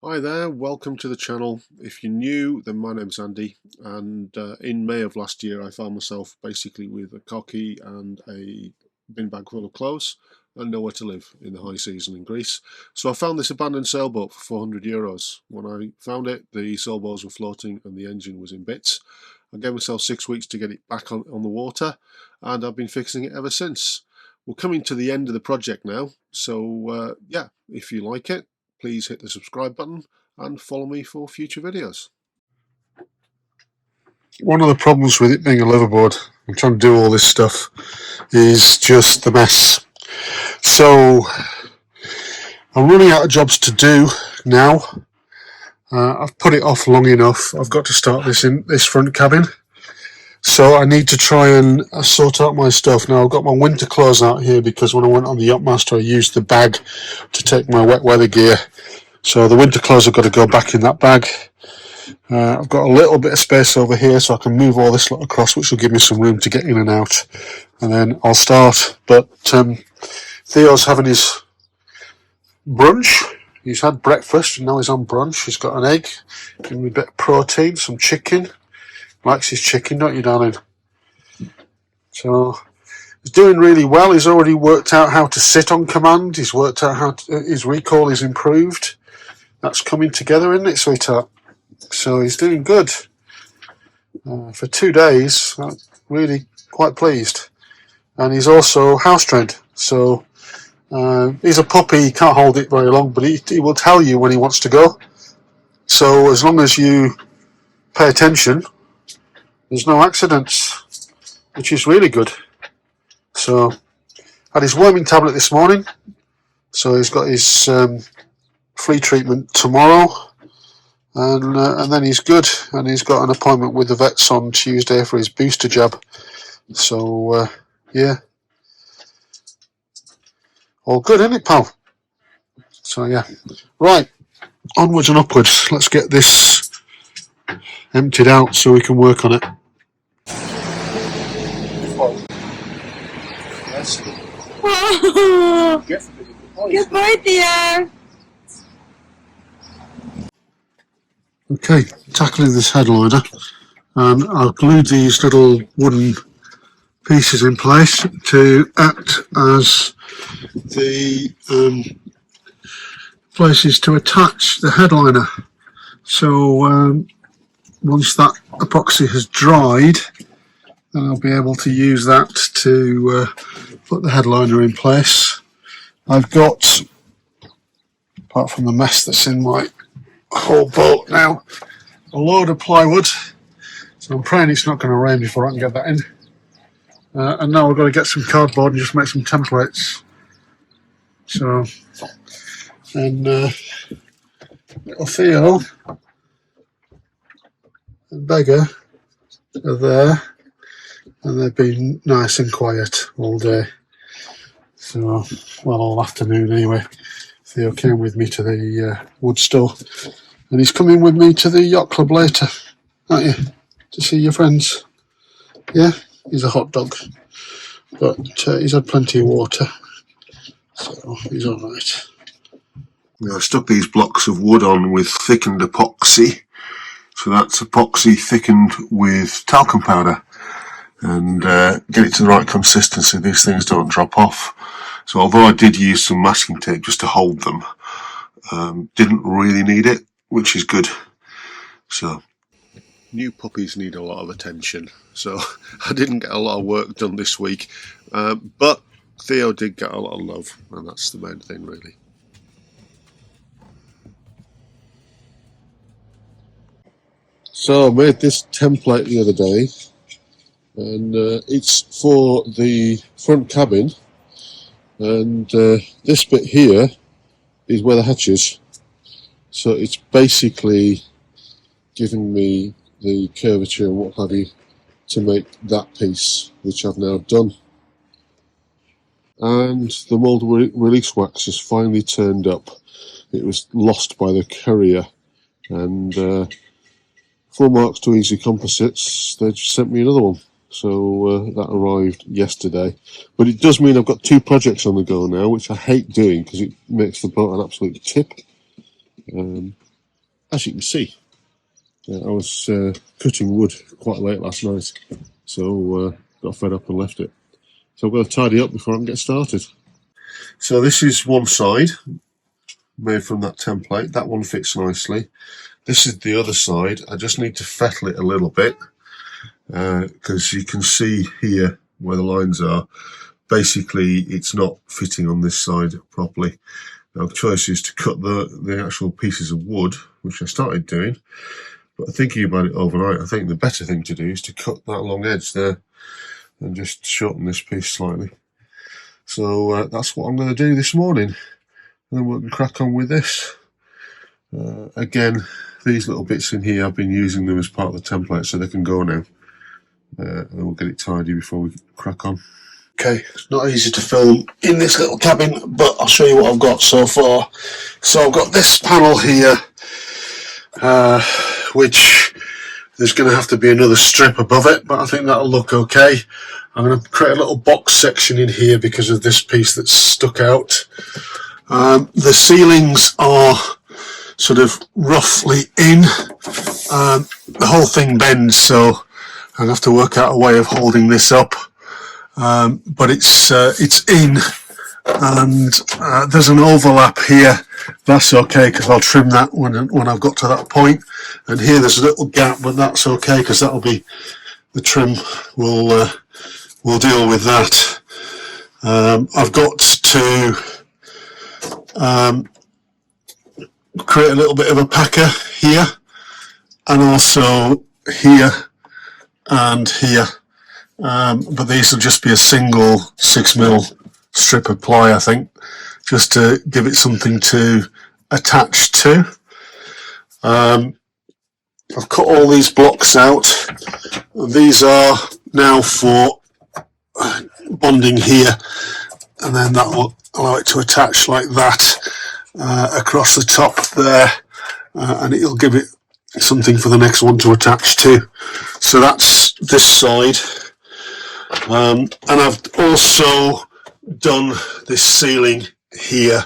Hi there, welcome to the channel. If you're new, then my name's Andy, and in May of last year I found myself basically with a car key and a bin bag full of clothes and nowhere to live in the high season in Greece. So I found this abandoned sailboat for €400. When I found it, the sailboats were floating and the engine was in bits. I gave myself 6 weeks to get it back on the water, and I've been fixing it ever since. We're coming to the end of the project now, so yeah, if you like it, please hit the subscribe button and follow me for future videos. One of the problems with it being a liveaboard and trying to do all this stuff is just the mess. So I'm running out of jobs to do now. I've put it off long enough. I've got to start this front cabin. So I need to try and sort out my stuff. Now I've got my winter clothes out here because when I went on the Yachtmaster I used the bag to take my wet weather gear. So the winter clothes have got to go back in that bag. I've got a little bit of space over here so I can move all this lot across, which will give me some room to get in and out, and then I'll start. But Theo's having his brunch. He's had breakfast and now he's on brunch. He's got an egg, giving me a bit of protein, some chicken. Likes his chicken, don't you, darling? So he's doing really well. He's already worked out how to sit on command. He's worked out how his recall is improved. That's coming together, isn't it, sweetheart? So he's doing good. For 2 days, I'm really quite pleased. And he's also house trained. So he's a puppy, he can't hold it very long, but he will tell you when he wants to go. So as long as you pay attention, there's no accidents, which is really good. So had his worming tablet this morning. So he's got his flea treatment tomorrow. And then he's good, and he's got an appointment with the vets on Tuesday for his booster jab. So yeah, all good, isn't it, pal? So yeah, right, onwards and upwards. Let's get this emptied out so we can work on it. Oh, good boy, Theo. Okay, tackling this headliner, and I've glued these little wooden pieces in place to act as the places to attach the headliner. So once that epoxy has dried, then I'll be able to use that to put the headliner in place. I've got, apart from the mess that's in my whole boat now, a load of plywood. So I'm praying it's not going to rain before I can get that in. And now I've got to get some cardboard and just make some templates. So, and little Theo and Beggar are there, and they've been nice and quiet all day. So, well, all afternoon anyway. Theo came with me to the wood store, and he's coming with me to the yacht club later, aren't you? To see your friends. Yeah, he's a hot dog, but he's had plenty of water, so he's all right. Now I've stuck these blocks of wood on with thickened epoxy. So that's epoxy thickened with talcum powder, and get it to the right consistency. These things don't drop off. So although I did use some masking tape just to hold them, didn't really need it, which is good. So new puppies need a lot of attention, so I didn't get a lot of work done this week, but Theo did get a lot of love, and that's the main thing really. So I made this template the other day, and it's for the front cabin, and this bit here is where the hatch is. So it's basically giving me the curvature and what have you to make that piece, which I've now done. And the mould release wax has finally turned up. It was lost by the courier, and full marks to Easy Composites, they just sent me another one. So that arrived yesterday. But it does mean I've got 2 projects on the go now, which I hate doing because it makes the boat an absolute tip. as you can see, I was cutting wood quite late last night, so got fed up and left it. So I'm going to tidy up before I can get started. So this is one side, made from that template. That one fits nicely. This is the other side. I just need to fettle it a little bit, because you can see here where the lines are. Basically, it's not fitting on this side properly. Now, the choice is to cut the actual pieces of wood, which I started doing, but thinking about it overnight, I think the better thing to do is to cut that long edge there and just shorten this piece slightly. So that's what I'm going to do this morning, and then we can crack on with this. Again, these little bits in here, I've been using them as part of the template, so they can go now. And we'll get it tidy before we crack on. Okay, it's not easy to film in this little cabin, but I'll show you what I've got so far. So I've got this panel here, which there's going to have to be another strip above it, but I think that'll look okay. I'm going to create a little box section in here because of this piece that's stuck out. The ceilings are sort of roughly in. The whole thing bends, so I'll have to work out a way of holding this up. But it's in, and there's an overlap here. That's okay because I'll trim that when I've got to that point. And here there's a little gap, but that's okay because that'll be the trim. We'll deal with that. I've got to create a little bit of a packer here, and also here and here. But these will just be a single 6mm strip of ply, I think, just to give it something to attach to. I've cut all these blocks out. These are now for bonding here, and then that will allow it to attach like that across the top there, and it'll give it something for the next one to attach to. So that's this side. And I've also done this ceiling here,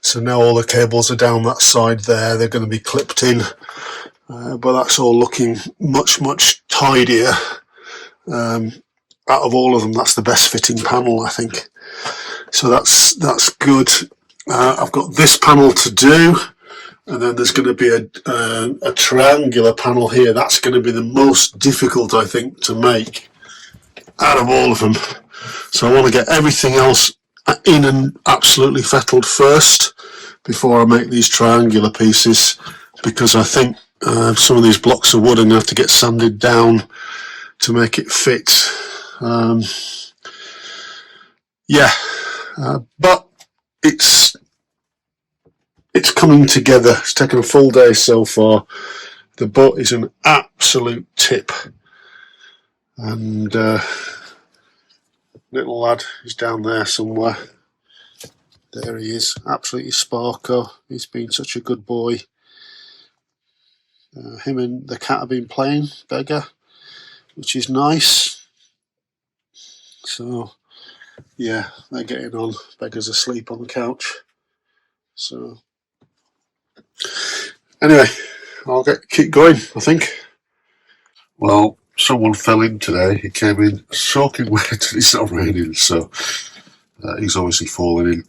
so now all the cables are down that side there. They're going to be clipped in, but that's all looking much tidier. Out of all of them, that's the best fitting panel, I think. So that's good. I've got this panel to do, and then there's going to be a triangular panel here. That's going to be the most difficult, I think, to make out of all of them. So I want to get everything else in and absolutely fettled first before I make these triangular pieces, because I think some of these blocks of wood I'm going to have to get sanded down to make it fit. But it's coming together. It's taken a full day so far. The boat is an absolute tip. And little lad is down there somewhere. There he is, absolutely sparko. He's been such a good boy. Him and the cat have been playing, Beggar, which is nice. So, yeah, they're getting on. Beggar's asleep on the couch. So, anyway, I'll keep going, I think. Well, someone fell in today. He came in soaking wet and it's not raining, so he's obviously fallen in.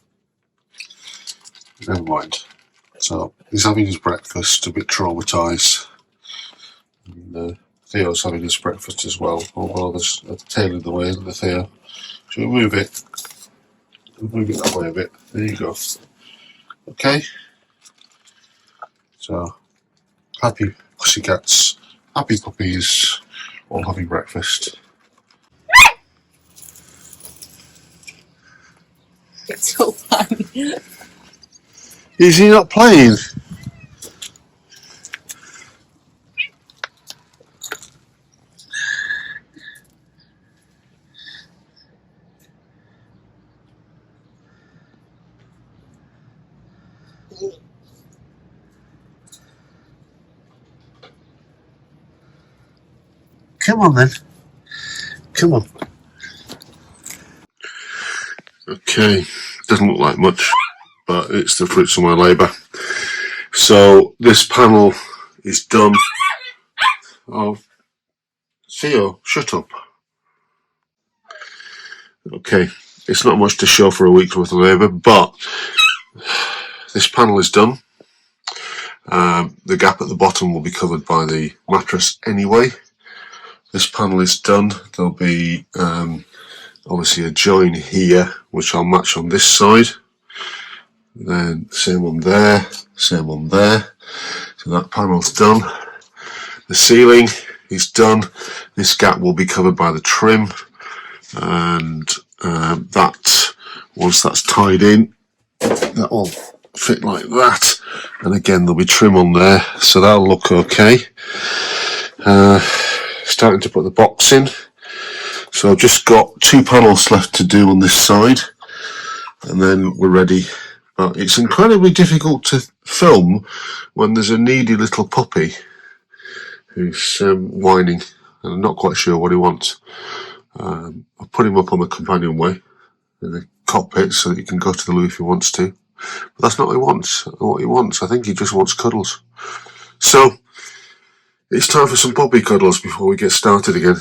Never mind. So he's having his breakfast, a bit traumatised. And Theo's having his breakfast as well, although there's a tail in the way, isn't there, Theo? Shall we move it? We'll move it that way a bit. There you go. Okay. So, happy pussycats, happy puppies, all having breakfast. It's so funny. Is he not playing? Come on then. Come on. Okay, doesn't look like much, but it's the fruits of my labour. So this panel is done. Oh, Theo, shut up. Okay, it's not much to show for a week's worth of labour, but this panel is done. The gap at the bottom will be covered by the mattress anyway. This panel is done. There'll be obviously a join here, which I'll match on this side. Then same on there, same on there. So that panel's done. The ceiling is done. This gap will be covered by the trim, and that, once that's tied in, that will fit like that. And again, there'll be trim on there, so that'll look okay. Starting to put the box in. So I've just got 2 panels left to do on this side, and then we're ready. But it's incredibly difficult to film when there's a needy little puppy who's whining, and I'm not quite sure what he wants. I'll put him up on the companionway in the cockpit so that he can go to the loo if he wants to. But that's not what he wants. I think he just wants cuddles. So it's time for some puppy cuddles before we get started again.